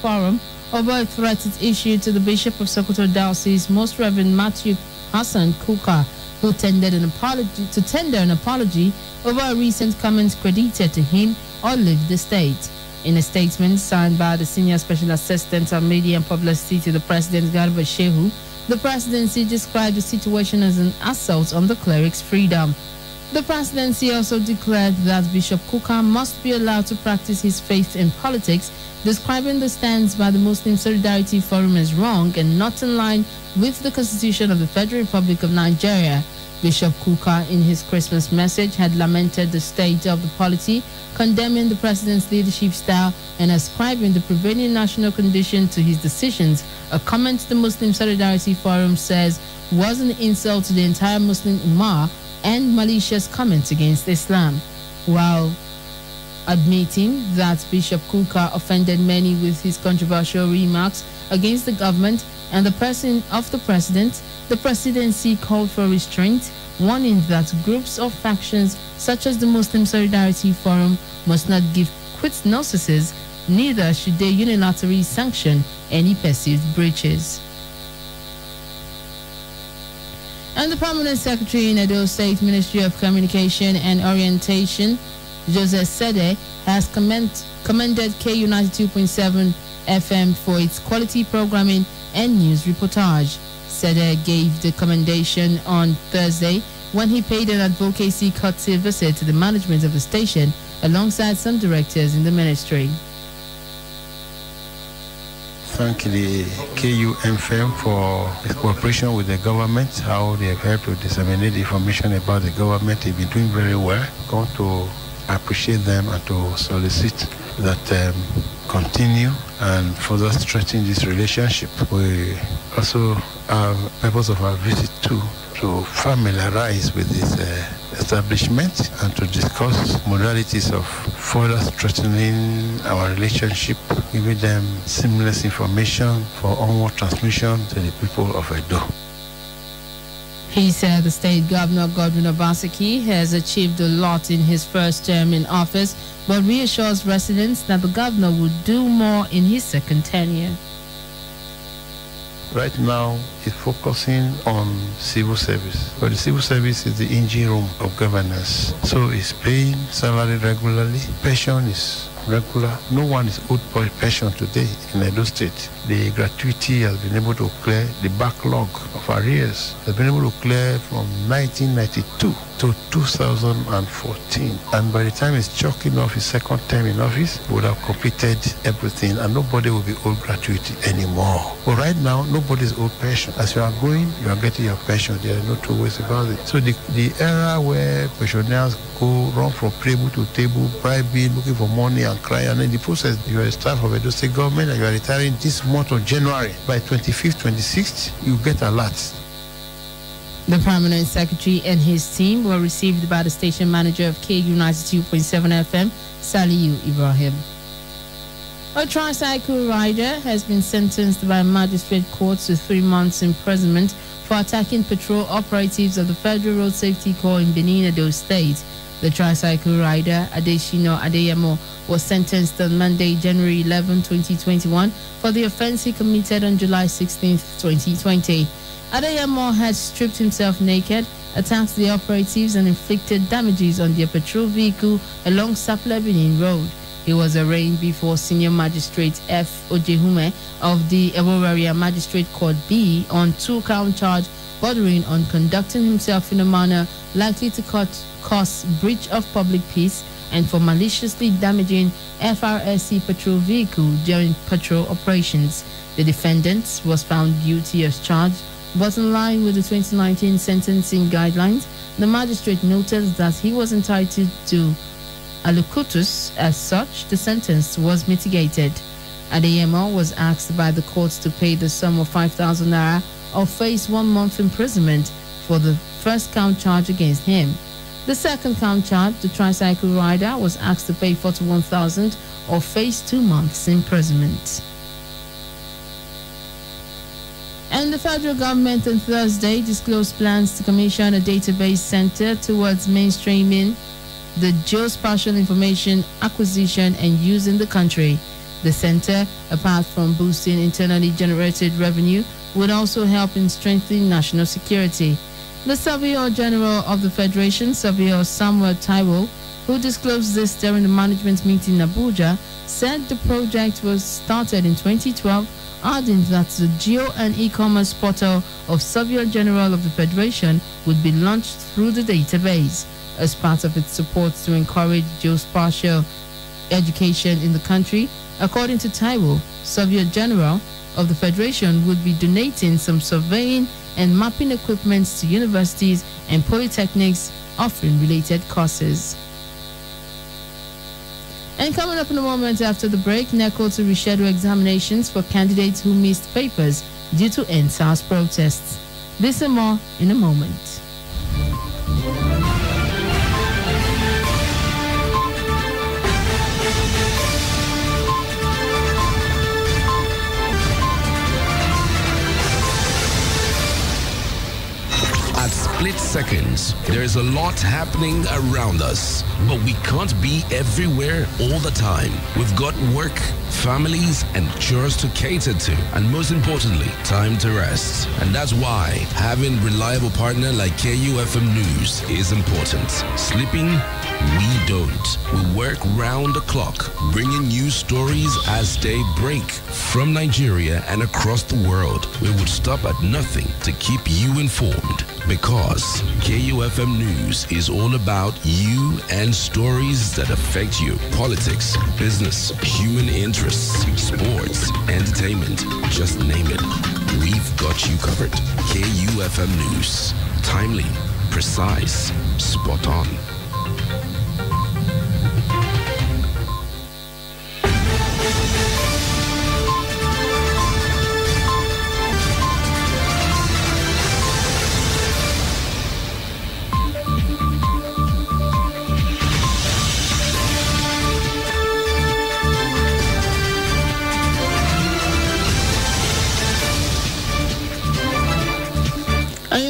Forum over a threat it issued to the Bishop of Sokoto Diocese, Most Reverend Matthew Hassan Kuka, who tender an apology over a recent comment credited to him or leave the state. In a statement signed by the Senior Special Assistant on Media and Publicity to the President, Garba Shehu, the presidency described the situation as an assault on the cleric's freedom. The presidency also declared that Bishop Kuka must be allowed to practice his faith in politics, describing the stance by the Muslim Solidarity Forum as wrong and not in line with the Constitution of the Federal Republic of Nigeria. Bishop Kuka, in his Christmas message, had lamented the state of the polity, condemning the president's leadership style and ascribing the prevailing national condition to his decisions, a comment the Muslim Solidarity Forum says was an insult to the entire Muslim Ummah and malicious comments against Islam. While admitting that Bishop Kuka offended many with his controversial remarks against the government and the person of the president, the presidency called for restraint, warning that groups or factions such as the Muslim Solidarity Forum must not give quick notices, neither should they unilaterally sanction any perceived breaches. And the Permanent Secretary in Edo State Ministry of Communication and Orientation, Joseph Sede, has commended KU 92.7 FM for its quality programming and news reportage. Sede gave the commendation on Thursday when he paid an advocacy courtesy visit to the management of the station alongside some directors in the ministry. Thank the KUMFM for its cooperation with the government, how they have helped to disseminate information about the government. They've been doing very well. I want to appreciate them and to solicit that continue and further strengthen this relationship. We also have purpose of our visit to familiarize with this establishment and to discuss modalities of further strengthening our relationship, giving them seamless information for onward transmission to the people of Edo. He said the state governor, Godwin Obaseki, has achieved a lot in his first term in office, but reassures residents that the governor will do more in his second tenure. Right now, it's focusing on civil service. But the civil service is the engine room of governance. So it's paying salary regularly. Pension is regular. No one is owed pension today in Edo State. The gratuity has been able to clear the backlog of arrears. Has been able to clear from 1992 to 2014. And by the time he's chalking off his second term in office, he would have completed everything and nobody will be owed gratuity anymore. But right now, nobody is owed pension. As you are going, you are getting your pension. There are no two ways about it. So the era where pensioners go run from table to table, bribing, looking for money and crying, and in the process, you are a staff of Edo State government and you are retiring this month of January. By 25th, 26th, you get a lot. The Permanent Secretary and his team were received by the station manager of KU 92.7 FM, Saliu Ibrahim. A tricycle rider has been sentenced by a magistrate court to 3 months imprisonment for attacking patrol operatives of the Federal Road Safety Corps in Benin, Edo State. The tricycle rider, Adeshino Adeyemo, was sentenced on Monday, January 11, 2021, for the offense he committed on July 16, 2020. Adeyemo had stripped himself naked, attacked the operatives, and inflicted damages on their patrol vehicle along Sapele Benin Road. He was arraigned before Senior Magistrate F. Ojehume of the Eworaria Magistrate Court B on 2-count charge bordering on conducting himself in a manner likely to cause breach of public peace and for maliciously damaging FRSC patrol vehicle during patrol operations. The defendant was found guilty as charged, but in line with the 2019 sentencing guidelines, the magistrate noted that he was entitled to allocutus. As such, the sentence was mitigated. Adeyemo was asked by the court to pay the sum of 5,000 naira or face 1 month imprisonment for the first count charge against him. The second count charge, the tricycle rider, was asked to pay 41,000 or face 2 months imprisonment. And the federal government on Thursday disclosed plans to commission a database center towards mainstreaming the geospatial information acquisition and use in the country. The center, apart from boosting internally generated revenue, would also help in strengthening national security. The Surveyor General of the Federation, Surveyor Samuel Taiwo, who disclosed this during the management meeting in Abuja, said the project was started in 2012, adding that the geo and e-commerce portal of Surveyor General of the Federation would be launched through the database as part of its support to encourage geospatial education in the country. According to Taiwo, Surveyor General of the Federation would be donating some surveying and mapping equipment to universities and polytechnics offering related courses. And coming up in a moment after the break, NECO to reschedule examinations for candidates who missed papers due to NSAS protests. This and more in a moment. Split seconds. There is a lot happening around us, but we can't be everywhere all the time. We've got work, families, and chores to cater to, and most importantly, time to rest. And that's why having reliable partner like KUFM News is important. Sleeping? We don't. We work round the clock, bringing you stories as they break from Nigeria and across the world. We would stop at nothing to keep you informed, because KUFM News is all about you and stories that affect you. Politics, business, human interests, sports, entertainment, just name it. We've got you covered. KUFM News. Timely, precise, spot on.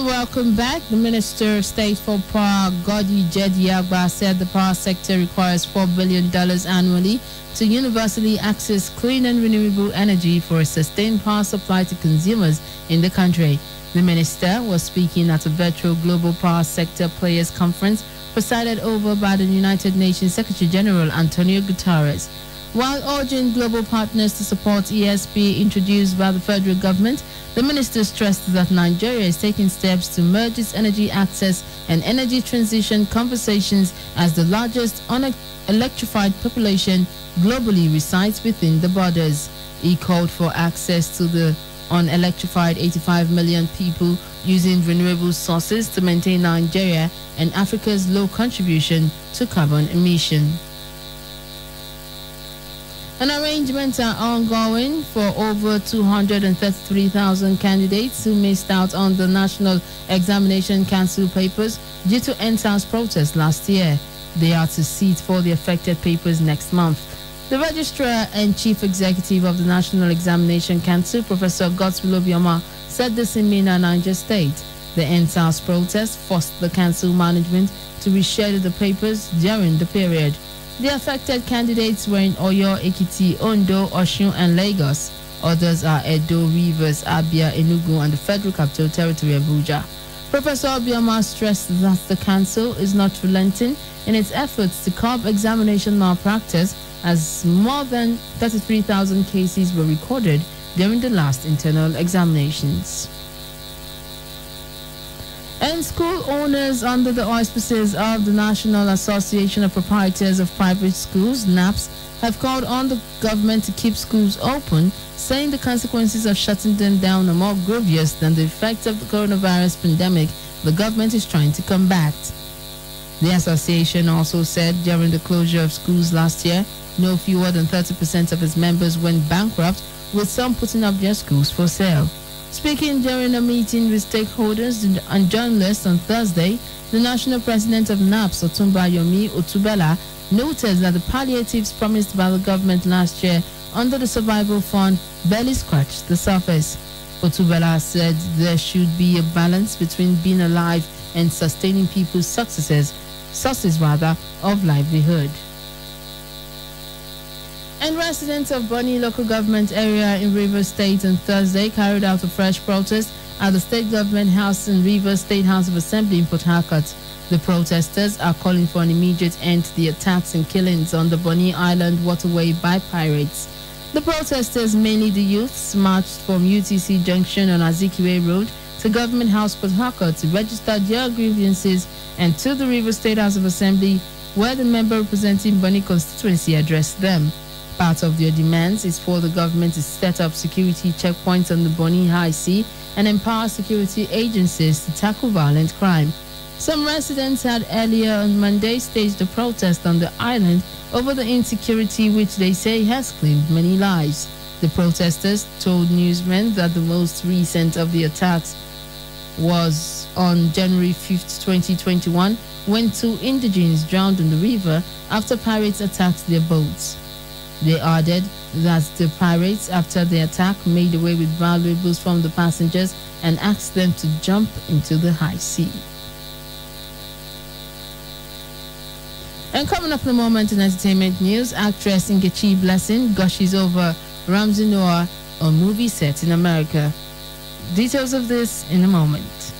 Welcome back. The Minister of State for Power, Godi Jediagba, said the power sector requires $4 billion annually to universally access clean and renewable energy for a sustained power supply to consumers in the country. The minister was speaking at a virtual Global Power Sector Players Conference presided over by the United Nations Secretary General Antonio Guterres. While urging global partners to support ESP introduced by the federal government, the minister stressed that Nigeria is taking steps to merge its energy access and energy transition conversations as the largest unelectrified population globally resides within the borders. He called for access to the unelectrified 85 million people using renewable sources to maintain Nigeria and Africa's low contribution to carbon emission. And arrangements are ongoing for over 233,000 candidates who missed out on the National Examination Council papers due to NSAS protests last year. They are to sit for the affected papers next month. The Registrar and Chief Executive of the National Examination Council, Professor Godswill Obioma, said this in Minna, Niger State. The NSAS protest forced the council management to reschedule the papers during the period. The affected candidates were in Oyo, Ekiti, Ondo, Osun, and Lagos. Others are Edo, Rivers, Abia, Enugu, and the Federal Capital Territory, Abuja. Professor Obioma stressed that the council is not relenting in its efforts to curb examination malpractice, as more than 33,000 cases were recorded during the last internal examinations. And school owners under the auspices of the National Association of Proprietors of Private Schools, NAPS, have called on the government to keep schools open, saying the consequences of shutting them down are more grievous than the effects of the coronavirus pandemic the government is trying to combat. The association also said during the closure of schools last year, no fewer than 30% of its members went bankrupt, with some putting up their schools for sale. Speaking during a meeting with stakeholders and journalists on Thursday, the national president of NAPS, Otumba Yomi Otubela, noted that the palliatives promised by the government last year under the Survival Fund barely scratched the surface. Otubela said there should be a balance between being alive and sustaining people's sources of livelihood. And residents of Bonny local government area in Rivers State on Thursday carried out a fresh protest at the state government house in Rivers State House of Assembly in Port Harcourt. The protesters are calling for an immediate end to the attacks and killings on the Bonny Island waterway by pirates. The protesters, mainly the youths, marched from UTC Junction on Azikiwe Road to Government House Port Harcourt to register their grievances and to the Rivers State House of Assembly, where the member representing Bonny constituency addressed them. Part of their demands is for the government to set up security checkpoints on the Bonny High Sea and empower security agencies to tackle violent crime. Some residents had earlier on Monday staged a protest on the island over the insecurity which they say has claimed many lives. The protesters told newsmen that the most recent of the attacks was on January 5th, 2021, when two indigenes drowned in the river after pirates attacked their boats. They added that the pirates, after the attack, made away with valuables from the passengers and asked them to jump into the high sea. And coming up in a moment in entertainment news, actress Nkechi Blessing gushes over Ramsey Noah on movie set in America. Details of this in a moment.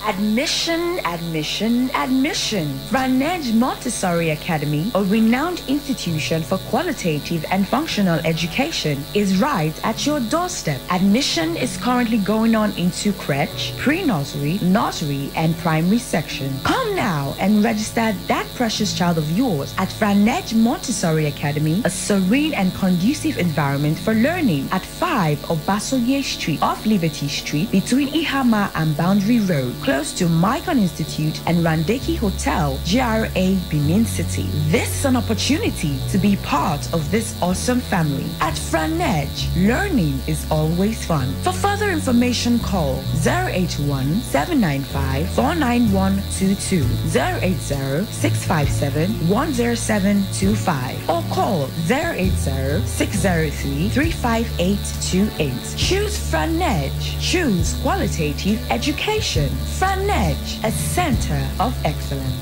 Admission, admission, admission. Franedge Montessori Academy, a renowned institution for qualitative and functional education, is right at your doorstep. Admission is currently going on into crèche, pre-nursery, nursery, and primary section. Come now and register that precious child of yours at Franedge Montessori Academy, a serene and conducive environment for learning at 5 Obasoye Street off Liberty Street between Ihama and Boundary Road, close to Micon Institute and Randeki Hotel, GRA, Benin City. This is an opportunity to be part of this awesome family. At Franedge, learning is always fun. For further information, call 081-795-49122, 080-657-10725, or call 080-603-35828. Choose Franedge. Choose qualitative education. Franedge, a center of excellence.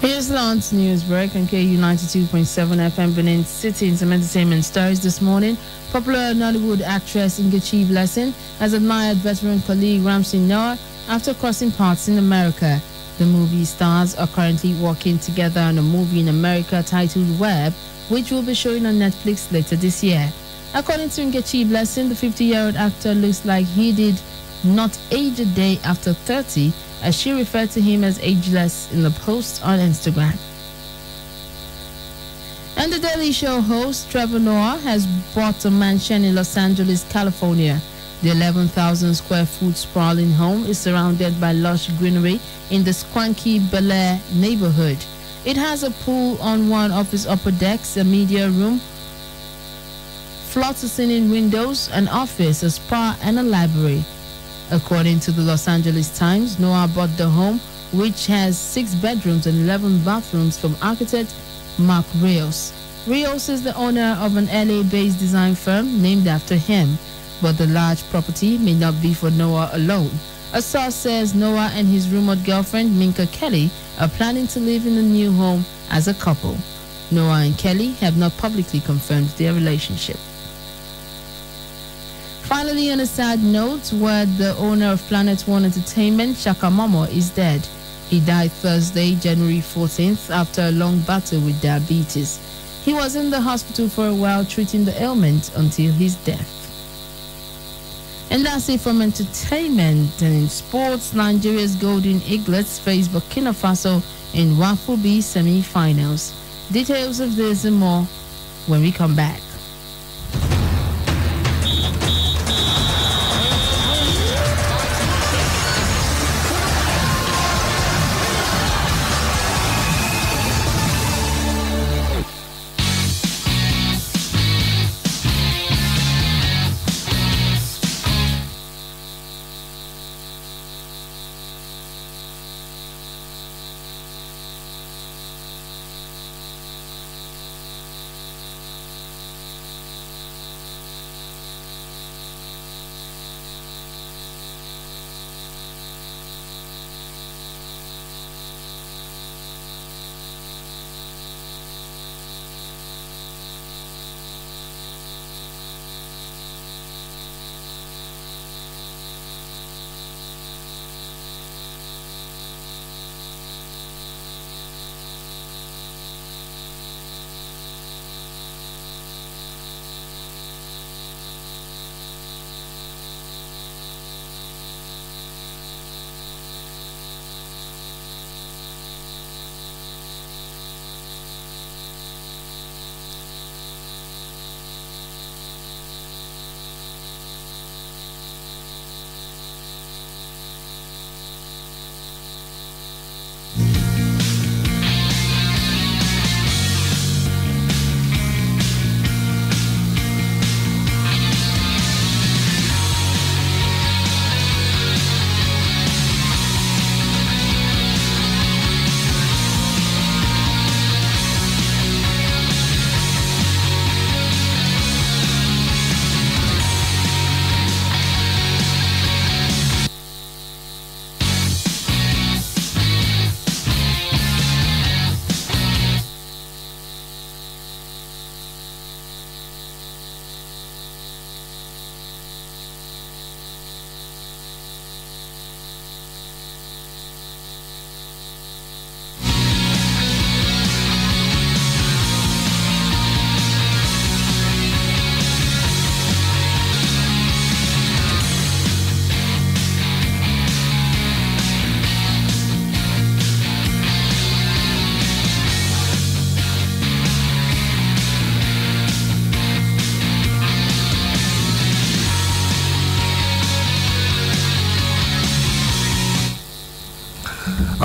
Here's Lance News Break on KU 92.7 FM Benin City. In some entertainment stories this morning, popular Nollywood actress Nkechi Blessing has admired veteran colleague Ramsey Noah after crossing paths in America. The movie stars are currently working together on a movie in America titled Web, which will be showing on Netflix later this year. According to Nkechi Blessing, the 50-year-old actor looks like he did not age a day after 30, as she referred to him as ageless in the post on Instagram. And the Daily Show host Trevor Noah has bought a mansion in Los Angeles, California. The 11,000 square foot sprawling home is surrounded by lush greenery in the swanky Bel Air neighborhood. It has a pool on one of its upper decks, a media room, floor-to-ceiling windows, an office, a spa, and a library. According to the Los Angeles Times, Noah bought the home, which has 6 bedrooms and 11 bathrooms, from architect Mark Rios. Rios is the owner of an LA-based design firm named after him, but the large property may not be for Noah alone. A source says Noah and his rumored girlfriend, Minka Kelly, are planning to live in the new home as a couple. Noah and Kelly have not publicly confirmed their relationship. Finally, on a sad note, word the owner of Planet One Entertainment, Shaka Momo, is dead. He died Thursday, January 14th, after a long battle with diabetes. He was in the hospital for a while treating the ailment until his death. And that's it from entertainment. And in sports, Nigeria's Golden Eaglets face Burkina Faso in WAFU B semi-finals. Details of this and more when we come back.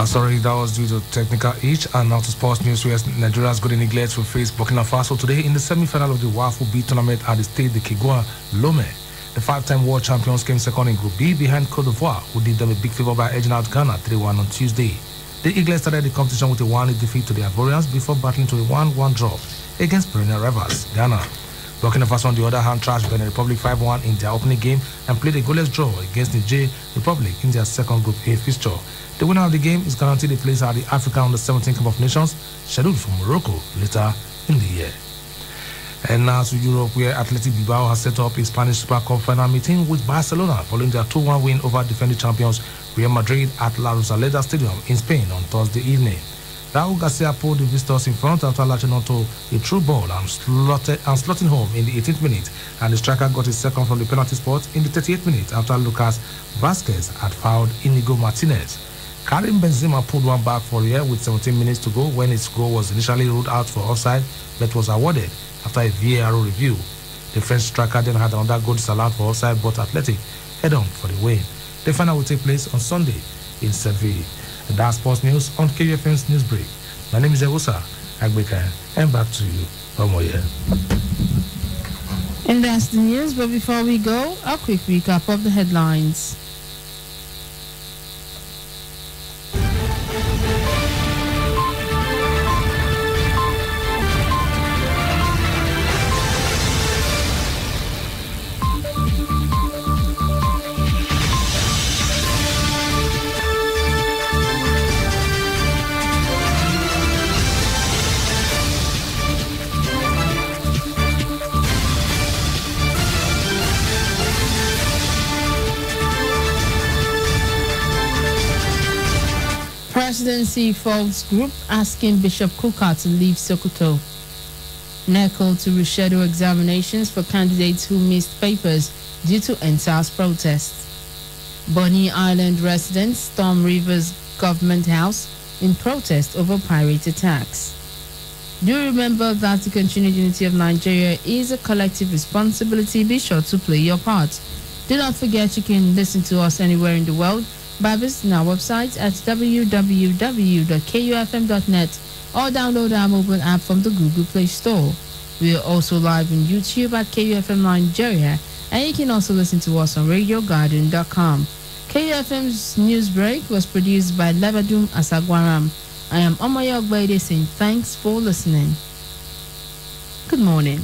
Sorry, that was due to technical hitch. And now to sports news, where Nigeria's Golden Eagles will face Burkina Faso today in the semi-final of the WAFU B tournament at the Stade de Kigwa, Lomé. The five-time world champions came second in Group B behind Cote d'Ivoire, who did them a big favor by edging out Ghana 3-1 on Tuesday. The Eagles started the competition with a 1-0 defeat to the Ivorians before battling to a 1-1 draw against perennial rivals, Ghana. Burkina Faso, on the other hand, trashed Benin Republic 5-1 in their opening game and played a goalless draw against Niger Republic in their second Group A fixture. The winner of the game is guaranteed a place at the Africa Under-17 Cup of Nations, scheduled for Morocco later in the year. And now to Europe, where Athletic Bilbao has set up a Spanish Super Cup final meeting with Barcelona following their 2-1 win over defending champions Real Madrid at La Rosaleda Stadium in Spain on Thursday evening. Raul Garcia pulled the visitors in front after latching onto a true ball and slotting home in the 18th minute, and the striker got his second from the penalty spot in the 38th minute after Lucas Vasquez had fouled Inigo Martinez. Karim Benzema pulled one back for Real with 17 minutes to go when his goal was initially ruled out for offside but was awarded after a VAR review. The French striker then had another goal disallowed for offside, but Athletic head on for the win. The final will take place on Sunday in Seville. And that's sports news on KUFM's News Break. My name is Ewosa Agbeka, and back to you, Omoye. And that's the news, but before we go, a quick recap of the headlines. Presidency Falls Group asking Bishop Kuka to leave Sokoto. NECO to reschedule examinations for candidates who missed papers due to NSAS protests. Bonny Island residents storm Rivers Government House in protest over pirate attacks. Do remember that the continued unity of Nigeria is a collective responsibility. Be sure to play your part. Do not forget you can listen to us anywhere in the world by visiting our website at www.kufm.net or download our mobile app from the Google Play Store. We are also live on YouTube at KUFM Nigeria, and you can also listen to us on RadioGarden.com. KUFM's News Break was produced by Lebadum Asagwaram. I am Omoye Ogbaide saying thanks for listening. Good morning.